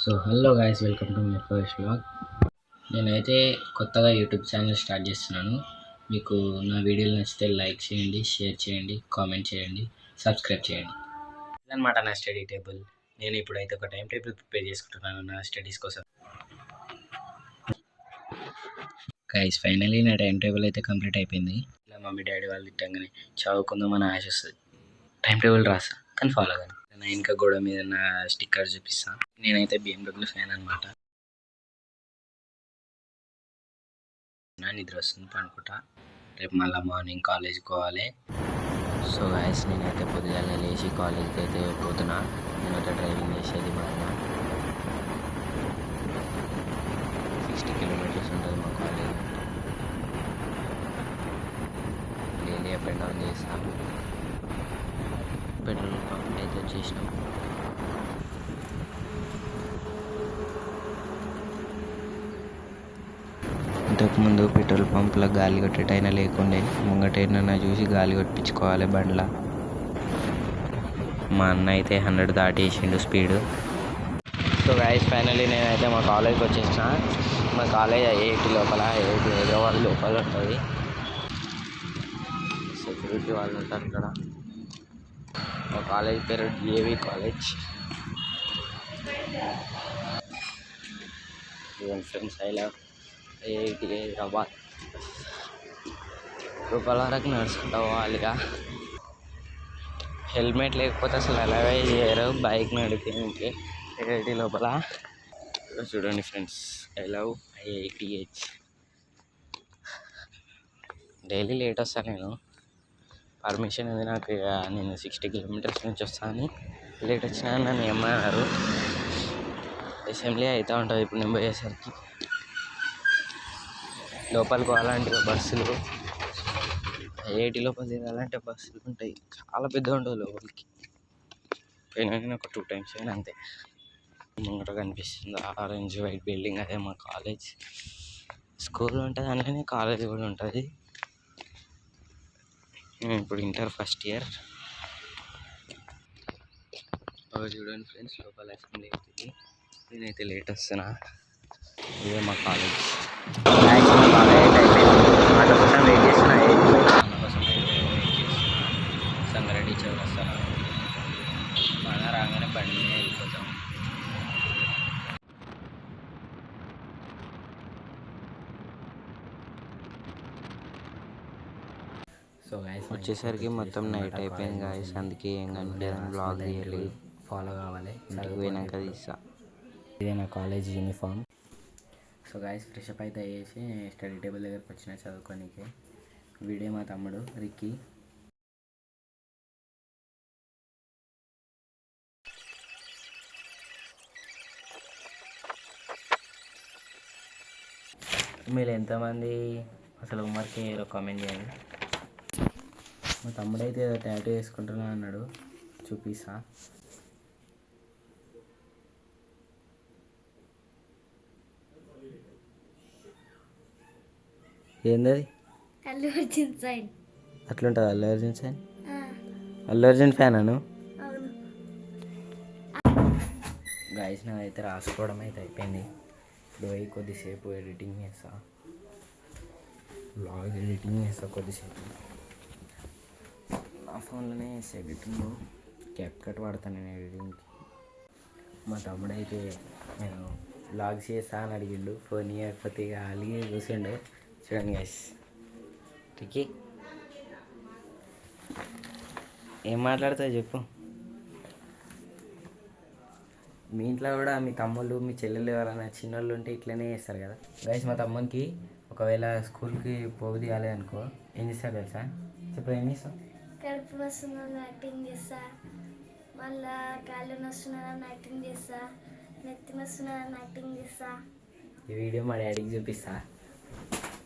So hello guys, welcome to my first vlog. నేనైతే కొత్తగా YouTube channel start చేస్తున్నాను. మీకు నా వీడియోలు నచ్చితే లైక్ చేయండి, షేర్ చేయండి, కామెంట్ చేయండి, సబ్స్క్రైబ్ చేయండి. ఇదన్నమాట నా స్టడీ టేబుల్. నేను ఇప్పుడైతే ఒక టైం టేబుల్ ప్రిపేర్ చేసుకుంటున్నాను నా స్టడీస్ కోసం. గైస్, ఫైనలీ నా టైం టేబుల్ అయితే కంప్లీట్ అయిపోయింది. ఇలా మమ్మీ డాడీ వాళ్ళు తిట్టంగానే చదువుకుందామని ఆశ వస్తుంది. టైం టేబుల్ రాసా కానీ ఫాలో కానీ నా ఇంకా గోడ మీద నా స్టిక్కర్ చూపిస్తాను. నేనైతే BMW ఫ్యాన్ అనమాట. నిద్ర వస్తుంది, అనుకుంటా. రేపు మళ్ళీ మార్నింగ్ కాలేజ్కి పోవాలి. సో గాయస్, నేనైతే పొద్దుగానే లేచి కాలేజ్కి అయితే పోతున్నా. నేనైతే డ్రైవింగ్ చేసేది బాగా 60 కిలోమీటర్స్ ఉంటుంది మా college. Daily up and down చేస్తాను. పెట్రోల్ పంప్ అయితే వచ్చేసినాం. ఇంతకుముందు పెట్రోల్ పంప్లో గాలి కొట్టేటైనా లేకుండే, ముంగటైనా చూసి గాలి కొట్టించుకోవాలి బండ్ల. మా అన్న అయితే 100 దాటేసిండు స్పీడు. సో గైస్, ఫైనల్లీ నేనైతే మా కాలేజ్కి వచ్చేసిన. మా కాలేజ్ 8 లోపల, 8 హైదరాబాద్ లోపల ఉంటుంది. సెక్యూరిటీ వాళ్ళు ఉంటారు ఇక్కడ. మా కాలేజ్ పేరు DAV college. Even friends, I love IIT Hyderabad. లోపల వరకు నడుచుకుంటూ పోవాలిగా. హెల్మెట్ లేకపోతే అసలు అలాగే చేయరు బైక్ నడిపేందుకు IIT లోపల. చూడండి friends, I love IITH. Daily late వస్తాను నేను. పర్మిషన్ ఉంది నాకు. నేను 60 కిలోమీటర్స్ నుంచి వస్తాను. లేట్ వచ్చినా నన్ను ఏమన్నారు. అసెంబ్లీ అవుతూ ఉంటుంది ఇప్పుడు నేను పోయేసరికి. లోపలికి పోవాలంటే బస్సులు, IIT లోపల తిరగాలంటే బస్సులు ఉంటాయి. చాలా పెద్దగా ఉంటుంది లోపలికి. పోయినా నేను ఒక 2 times అయినా అంతే. ముంగట కనిపిస్తుంది ఆరెంజ్ వైట్ బిల్డింగ్, అదే మా కాలేజ్. స్కూల్ ఉంటుంది అలానే కాలేజ్ కూడా ఉంటుంది. నేను ఇప్పుడు ఇంటర్ ఫస్ట్ ఇయర్. చూడండి ఫ్రెండ్స్, లోపల అసెంబ్లీ అవుతుంది. నేనైతే లేట్ వస్తున్నా. ఇదే మా కాలేజ్. మా కాలేజ్ అయితే అయిపోయింది. వాళ్ళ కోసం వెయిట్ చేస్తున్నా. సంగారెడ్డి చౌరస్తా మన రాగానే బండి మీద వెళ్ళిపోతాం. సో గాయస్, వచ్చేసరికి మొత్తం నైట్ అయిపోయింది గాయస్. అందుకే ఏం కనిపించలేదు, బ్లాగ్ తీయలేదు. ఫాలో కావాలి, ఇంటికి పోయినాక తీస్తా. ఇదే నా college uniform. So guys, fresh up అయితే అయ్యేసి స్టడీ టేబుల్ దగ్గరకు వచ్చిన చదువుకోనికి. వీడే మా తమ్ముడు రిక్కీ. మీరు ఎంతమంది అసలు హోంవర్క్ చేయరో కామెంట్ చేయండి. మా తమ్ముడు అయితే ఏదో టాటూ వేసుకుంటున్నా అన్నాడు, చూపిస్తా. ఏందది? అల్లు అర్జున్ సైన్. అట్లుంటుంది అల్లు అర్జున్ సైన్. అల్లు అర్జున్ ఫ్యాన్ అను. గాయస్, నాదైతే రాసుకోవడం అయితే అయిపోయింది. ఇప్పుడు పోయి కొద్దిసేపు ఎడిటింగ్ చేస్తా. బ్లాగ్ ఎడిటింగ్ చేస్తా కొద్దిసేపు. నా ఫోన్లోనే ఎడిటింగ్, క్యాప్కట్ వాడతాను నేను ఎడిటింగ్కి. మా తమ్ముడు అయితే నేను బ్లాగ్స్ చేస్తా అని అడిగిండు. ఫోన్ ఇవ్వకపోతే ఇక అలిగి కూర్చుండే. చూడండి గైస్, టికి ఏం మాట్లాడుతావు చెప్పు. మీ ఇంట్లో కూడా మీ తమ్ముళ్ళు, మీ చెల్లెలు ఎవరైనా చిన్నోళ్ళు ఉంటే ఇట్లనే చేస్తారు కదా గైస్. మా తమ్మునికి ఒకవేళ స్కూల్కి పోగు తీయాలి అనుకో, ఏం చేస్తారు తెలుసా? చెప్పు, ఏం చేస్తావు? కడుపు వస్తుందని యాక్టింగ్ చేస్తా, మళ్ళా కాళ్ళు నొస్తున్నారని యాక్టింగ్ చేస్తా, నెత్తి నొస్తున్నారని యాక్టింగ్ చేస్తా. ఈ వీడియో మా డాడీకి చూపిస్తా.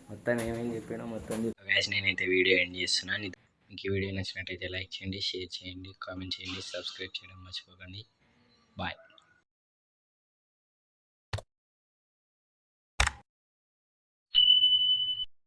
మొత్తం ఏమేమి చెప్పాడో మొత్తం గైస్. నేనైతే వీడియో ఎండ్ చేస్తున్నాను. మీకు ఈ వీడియో నచ్చినట్టయితే లైక్ చేయండి, షేర్ చేయండి, కామెంట్ చేయండి, సబ్స్క్రైబ్ చేయడం మర్చిపోకండి. బాయ్.